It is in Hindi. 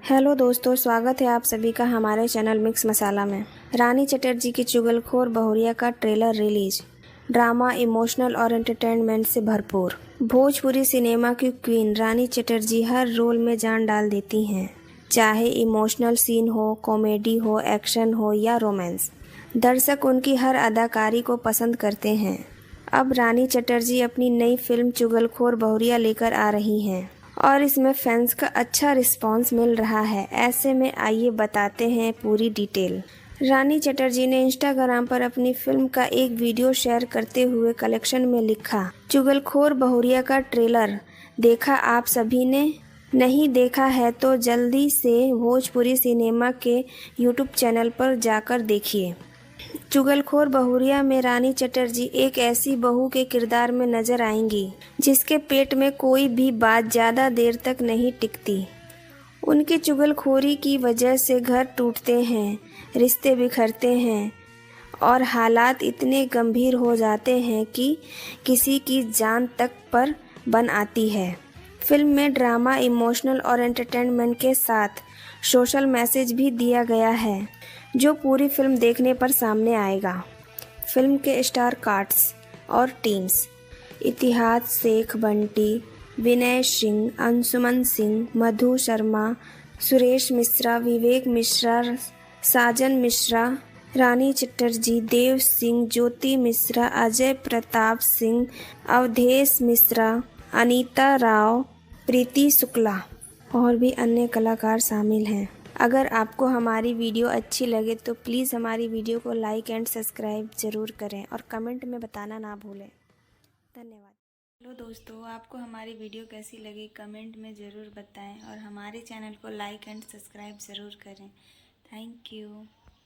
हेलो दोस्तों, स्वागत है आप सभी का हमारे चैनल मिक्स मसाला में। रानी चटर्जी की चुगलखोर बहुरिया का ट्रेलर रिलीज। ड्रामा, इमोशनल और एंटरटेनमेंट से भरपूर। भोजपुरी सिनेमा की क्वीन रानी चटर्जी हर रोल में जान डाल देती हैं, चाहे इमोशनल सीन हो, कॉमेडी हो, एक्शन हो या रोमांस। दर्शक उनकी हर अदाकारी को पसंद करते हैं। अब रानी चटर्जी अपनी नई फिल्म चुगलखोर बहुरिया लेकर आ रही हैं और इसमें फैंस का अच्छा रिस्पांस मिल रहा है। ऐसे में आइए बताते हैं पूरी डिटेल। रानी चटर्जी ने इंस्टाग्राम पर अपनी फिल्म का एक वीडियो शेयर करते हुए कलेक्शन में लिखा, चुगलखोर बहुरिया का ट्रेलर देखा आप सभी ने? नहीं देखा है तो जल्दी से भोजपुरी सिनेमा के यूट्यूब चैनल पर जाकर देखिए। चुगलखोर बहुरिया में रानी चटर्जी एक ऐसी बहू के किरदार में नजर आएंगी जिसके पेट में कोई भी बात ज्यादा देर तक नहीं टिकती। उनकी चुगलखोरी की वजह से घर टूटते हैं, रिश्ते बिखरते हैं और हालात इतने गंभीर हो जाते हैं कि किसी की जान तक पर बन आती है। फिल्म में ड्रामा, इमोशनल और एंटरटेनमेंट के साथ सोशल मैसेज भी दिया गया है, जो पूरी फिल्म देखने पर सामने आएगा। फिल्म के स्टार कास्ट और टीम्स: इतिहास शेख, बंटी, विनय सिंह, अंशुमन सिंह, मधु शर्मा, सुरेश मिश्रा, विवेक मिश्रा, साजन मिश्रा, रानी चटर्जी, देव सिंह, ज्योति मिश्रा, अजय प्रताप सिंह, अवधेश मिश्रा, अनीता राव, प्रीति शुक्ला और भी अन्य कलाकार शामिल हैं। अगर आपको हमारी वीडियो अच्छी लगे तो प्लीज़ हमारी वीडियो को लाइक एंड सब्सक्राइब ज़रूर करें और कमेंट में बताना ना भूलें। धन्यवाद। हेलो दोस्तों, आपको हमारी वीडियो कैसी लगी कमेंट में ज़रूर बताएं और हमारे चैनल को लाइक एंड सब्सक्राइब ज़रूर करें। Thank you.